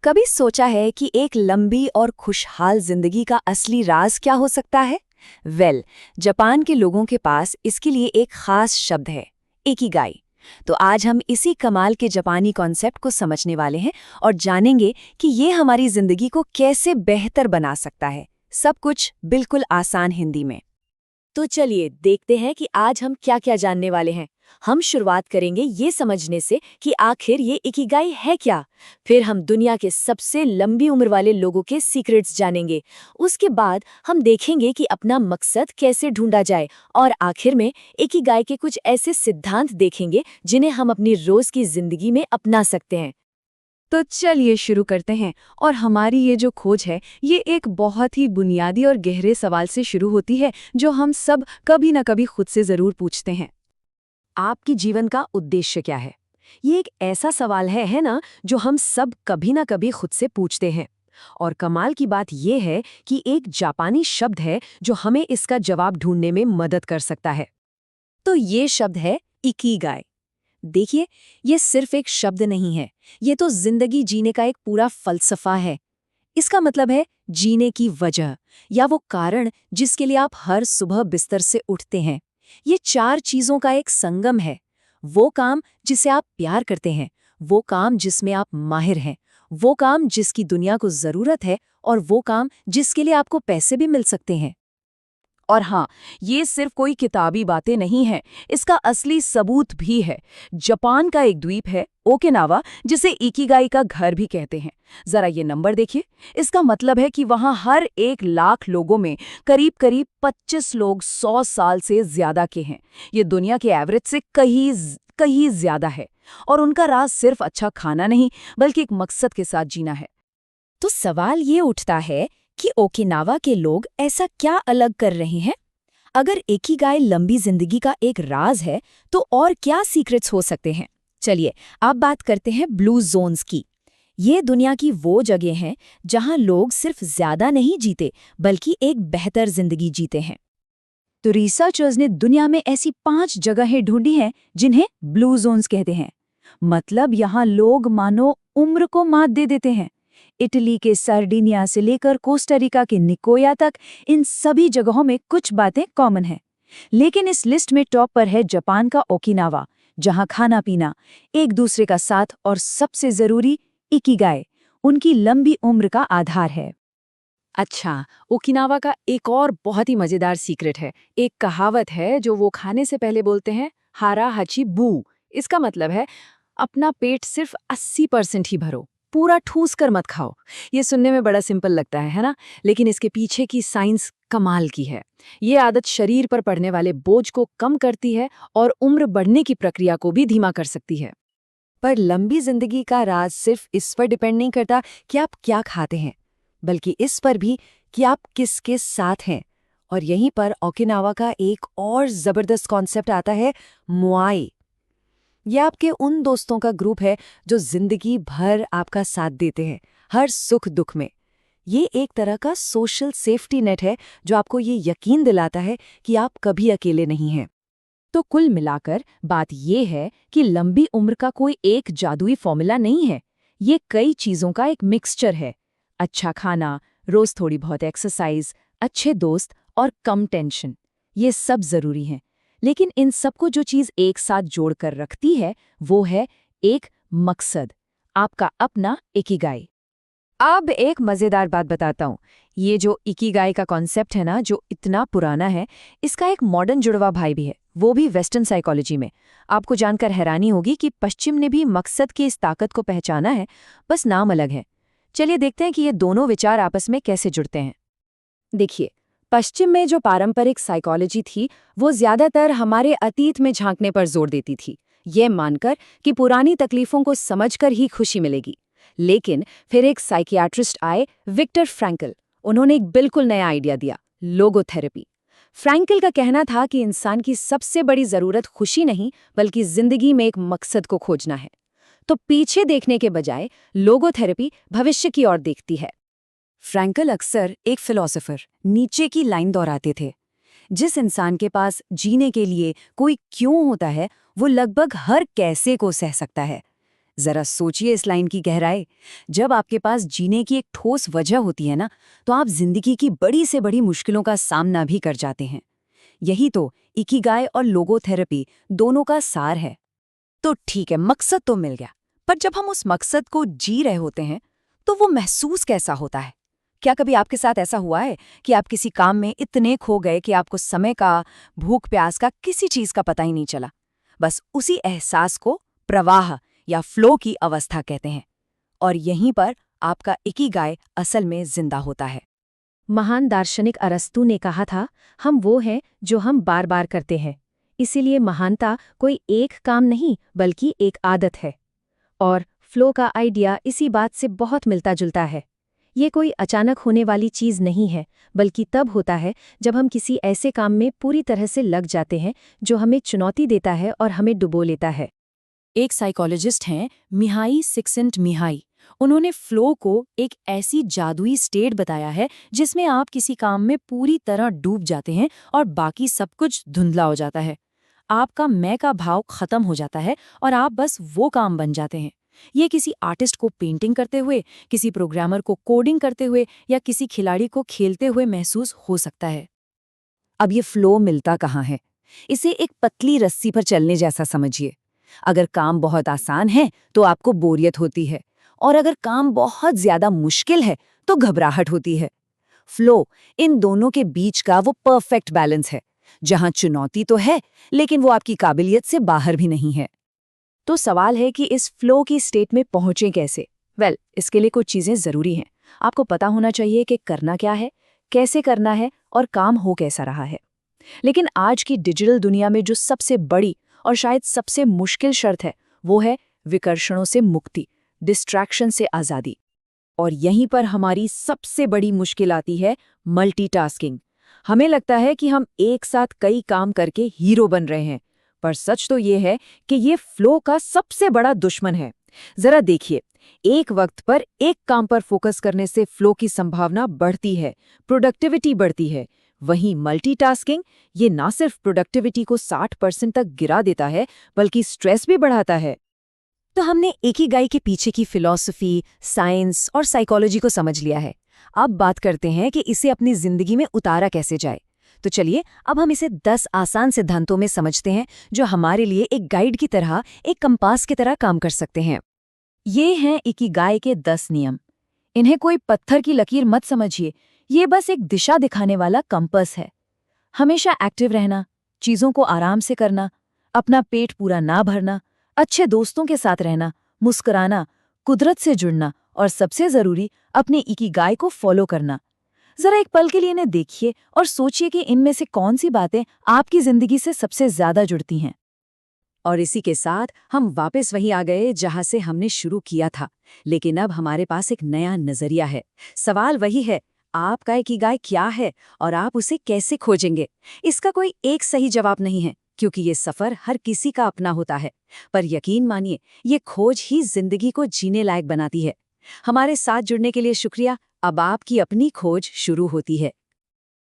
कभी सोचा है कि एक लंबी और खुशहाल जिंदगी का असली राज क्या हो सकता है? जापान के लोगों के पास इसके लिए एक खास शब्द है, इकिगाई। तो आज हम इसी कमाल के जापानी कॉन्सेप्ट को समझने वाले हैं और जानेंगे कि ये हमारी जिंदगी को कैसे बेहतर बना सकता है। सब कुछ बिल्कुल आसान हिंदी में। तो चलिए देखते हैं कि आज हम क्या क्या जानने वाले हैं। हम शुरुआत करेंगे ये समझने से कि आखिर ये इकिगाई है क्या। फिर हम दुनिया के सबसे लंबी उम्र वाले लोगों के सीक्रेट्स जानेंगे। उसके बाद हम देखेंगे कि अपना मकसद कैसे ढूंढा जाए और आखिर में इकिगाई के कुछ ऐसे सिद्धांत देखेंगे जिन्हें हम अपनी रोज की जिंदगी में अपना सकते हैं। तो चलिए शुरू करते हैं। और हमारी ये जो खोज है ये एक बहुत ही बुनियादी और गहरे सवाल से शुरू होती है जो हम सब कभी न कभी खुद से ज़रूर पूछते हैं। आपकी जीवन का उद्देश्य क्या है? ये एक ऐसा सवाल है ना, जो हम सब कभी न कभी खुद से पूछते हैं। और कमाल की बात यह है कि एक जापानी शब्द है जो हमें इसका जवाब ढूंढने में मदद कर सकता है। तो ये शब्द है इकिगाई। देखिए, ये सिर्फ एक शब्द नहीं है, ये तो जिंदगी जीने का एक पूरा फलसफा है। इसका मतलब है जीने की वजह या वो कारण जिसके लिए आप हर सुबह बिस्तर से उठते हैं। ये चार चीजों का एक संगम है। वो काम जिसे आप प्यार करते हैं, वो काम जिसमें आप माहिर हैं, वो काम जिसकी दुनिया को जरूरत है और वो काम जिसके लिए आपको पैसे भी मिल सकते हैं। और हाँ, ये सिर्फ कोई किताबी बातें नहीं हैं, इसका असली सबूत भी है। जापान का एक द्वीप है ओकिनावा, जिसे इकिगाई का घर भी कहते हैं। जरा ये नंबर देखिए। इसका मतलब है कि वहाँ हर 1 लाख लोगों में करीब करीब 25 लोग 100 साल से ज्यादा के हैं। ये दुनिया के एवरेज से कहीं ज्यादा है। और उनका राज सिर्फ अच्छा खाना नहीं, बल्कि एक मकसद के साथ जीना है। तो सवाल ये उठता है कि ओकिनावा के लोग ऐसा क्या अलग कर रहे हैं? अगर इकिगाई लंबी जिंदगी का एक राज है, तो और क्या सीक्रेट्स हो सकते हैं? चलिए, अब बात करते हैं ब्लू जोन्स की। ये दुनिया की वो जगह हैं जहां लोग सिर्फ ज्यादा नहीं जीते, बल्कि एक बेहतर जिंदगी जीते हैं। तो रिसर्चर्स ने दुनिया में ऐसी 5 जगहें ढूंढी हैं जिन्हें ब्लू जोन्स कहते हैं। मतलब यहाँ लोग मानो उम्र को मात दे देते हैं। इटली के सर्डिनिया से लेकर कोस्टारिका के निकोया तक, इन सभी जगहों में कुछ बातें कॉमन हैं। लेकिन इस लिस्ट में टॉप पर है जापान का ओकिनावा, जहां खाना पीना, एक दूसरे का साथ और सबसे जरूरी इकिगाई उनकी लंबी उम्र का आधार है। अच्छा, ओकिनावा का एक और बहुत ही मजेदार सीक्रेट है। एक कहावत है जो वो खाने से पहले बोलते हैं, हारा हची बू। इसका मतलब है अपना पेट सिर्फ 80% ही भरो, पूरा ठूस कर मत खाओ। ये सुनने में बड़ा सिंपल लगता है ना? लेकिन इसके पीछे की साइंस कमाल की है। ये आदत शरीर पर पड़ने वाले बोझ को कम करती है और उम्र बढ़ने की प्रक्रिया को भी धीमा कर सकती है। पर लंबी जिंदगी का राज सिर्फ इस पर डिपेंड नहीं करता कि आप क्या खाते हैं, बल्कि इस पर भी कि आप किसके साथ हैं। और यहीं पर ओकिनावा का एक और जबरदस्त कॉन्सेप्ट आता है, मुआई। ये आपके उन दोस्तों का ग्रुप है जो जिंदगी भर आपका साथ देते हैं, हर सुख दुख में। ये एक तरह का सोशल सेफ्टी नेट है जो आपको ये यकीन दिलाता है कि आप कभी अकेले नहीं हैं। तो कुल मिलाकर बात ये है कि लंबी उम्र का कोई एक जादुई फॉर्मूला नहीं है। ये कई चीजों का एक मिक्सचर है। अच्छा खाना, रोज थोड़ी बहुत एक्सरसाइज, अच्छे दोस्त और कम टेंशन, ये सब जरूरी हैं। लेकिन इन सबको जो चीज एक साथ जोड़कर रखती है वो है एक मकसद, आपका अपना इकिगाई। अब एक मजेदार बात बताता हूँ। ये जो इकिगाई का कॉन्सेप्ट है ना, जो इतना पुराना है, इसका एक मॉडर्न जुड़वा भाई भी है, वो भी वेस्टर्न साइकोलॉजी में। आपको जानकर हैरानी होगी कि पश्चिम ने भी मकसद की इस ताकत को पहचाना है, बस नाम अलग है। चलिए देखते हैं कि ये दोनों विचार आपस में कैसे जुड़ते हैं। देखिए, पश्चिम में जो पारंपरिक साइकोलॉजी थी वो ज्यादातर हमारे अतीत में झांकने पर जोर देती थी, ये मानकर कि पुरानी तकलीफों को समझकर ही खुशी मिलेगी। लेकिन फिर एक साइकियाट्रिस्ट आए, विक्टर फ्रैंकल। उन्होंने एक बिल्कुल नया आइडिया दिया, लोगोथेरेपी। फ्रैंकल का कहना था कि इंसान की सबसे बड़ी जरूरत खुशी नहीं, बल्कि जिंदगी में एक मकसद को खोजना है। तो पीछे देखने के बजाय लोगोथेरेपी भविष्य की ओर देखती है। फ्रैंकल अक्सर एक फिलोसोफर नीचे की लाइन दोहराते थे, जिस इंसान के पास जीने के लिए कोई क्यों होता है, वो लगभग हर कैसे को सह सकता है। जरा सोचिए इस लाइन की गहराई। जब आपके पास जीने की एक ठोस वजह होती है ना, तो आप जिंदगी की बड़ी से बड़ी मुश्किलों का सामना भी कर जाते हैं। यही तो इकिगाई और लोगोथेरेपी दोनों का सार है। तो ठीक है, मकसद तो मिल गया, पर जब हम उस मकसद को जी रहे होते हैं तो वो महसूस कैसा होता है? क्या कभी आपके साथ ऐसा हुआ है कि आप किसी काम में इतने खो गए कि आपको समय का, भूख प्यास का, किसी चीज का पता ही नहीं चला? बस उसी एहसास को प्रवाह या फ्लो की अवस्था कहते हैं, और यहीं पर आपका इकिगाई असल में जिंदा होता है। महान दार्शनिक अरस्तू ने कहा था, हम वो हैं जो हम बार बार करते हैं। इसीलिए महानता कोई एक काम नहीं बल्कि एक आदत है। और फ्लो का आइडिया इसी बात से बहुत मिलता जुलता है। ये कोई अचानक होने वाली चीज़ नहीं है, बल्कि तब होता है जब हम किसी ऐसे काम में पूरी तरह से लग जाते हैं जो हमें चुनौती देता है और हमें डुबो लेता है। एक साइकोलॉजिस्ट हैं मिहाई सिक्सिंट-मिहाई। उन्होंने फ्लो को एक ऐसी जादुई स्टेट बताया है जिसमें आप किसी काम में पूरी तरह डूब जाते हैं और बाकी सब कुछ धुंधला हो जाता है। आपका मैं का भाव खत्म हो जाता है और आप बस वो काम बन जाते हैं। ये किसी आर्टिस्ट को पेंटिंग करते हुए, किसी प्रोग्रामर को कोडिंग करते हुए या किसी खिलाड़ी को खेलते हुए महसूस हो सकता है। अब ये फ्लो मिलता कहाँ है? इसे एक पतली रस्सी पर चलने जैसा समझिए। अगर काम बहुत आसान है तो आपको बोरियत होती है, और अगर काम बहुत ज्यादा मुश्किल है तो घबराहट होती है। फ्लो इन दोनों के बीच का वो परफेक्ट बैलेंस है, जहां चुनौती तो है लेकिन वो आपकी काबिलियत से बाहर भी नहीं है। तो सवाल है कि इस फ्लो की स्टेट में पहुंचें कैसे? इसके लिए कुछ चीजें जरूरी हैं। आपको पता होना चाहिए कि करना क्या है, कैसे करना है और काम हो कैसा रहा है। लेकिन आज की डिजिटल दुनिया में जो सबसे बड़ी और शायद सबसे मुश्किल शर्त है, वो है विकर्षणों से मुक्ति, डिस्ट्रैक्शन से आज़ादी। और यहीं पर हमारी सबसे बड़ी मुश्किल आती है, मल्टीटास्किंग। हमें लगता है कि हम एक साथ कई काम करके हीरो बन रहे हैं, पर सच तो ये है कि ये फ्लो का सबसे बड़ा दुश्मन है। जरा देखिए, एक वक्त पर एक काम पर फोकस करने से फ्लो की संभावना बढ़ती है, प्रोडक्टिविटी बढ़ती है। वहीं मल्टीटास्किंग ये ना सिर्फ प्रोडक्टिविटी को 60% तक गिरा देता है, बल्कि स्ट्रेस भी बढ़ाता है। तो हमने इकिगाई के पीछे की फिलॉसफी, साइंस और साइकोलॉजी को समझ लिया है। अब बात करते हैं कि इसे अपनी जिंदगी में उतारा कैसे जाए। तो चलिए, अब हम इसे 10 आसान सिद्धांतों में समझते हैं, जो हमारे लिए एक गाइड की तरह, एक कंपास की तरह काम कर सकते हैं। ये हैं इकिगाई के 10 नियम। इन्हें कोई पत्थर की लकीर मत समझिए, ये बस एक दिशा दिखाने वाला कंपास है। हमेशा एक्टिव रहना, चीजों को आराम से करना, अपना पेट पूरा ना भरना, अच्छे दोस्तों के साथ रहना, मुस्कुराना, कुदरत से जुड़ना और सबसे जरूरी अपने इकिगाई को फॉलो करना। जरा एक पल के लिए इन्हें देखिए और सोचिए कि इनमें से कौन सी बातें आपकी जिंदगी से सबसे ज्यादा जुड़ती हैं। और इसी के साथ हम वापस वहीं आ गए जहां से हमने शुरू किया था, लेकिन अब हमारे पास एक नया नजरिया है। सवाल वही है, आपका इकिगाई क्या है और आप उसे कैसे खोजेंगे? इसका कोई एक सही जवाब नहीं है, क्योंकि ये सफर हर किसी का अपना होता है। पर यकीन मानिए, ये खोज ही जिंदगी को जीने लायक बनाती है। हमारे साथ जुड़ने के लिए शुक्रिया। अब आपकी अपनी खोज शुरू होती है।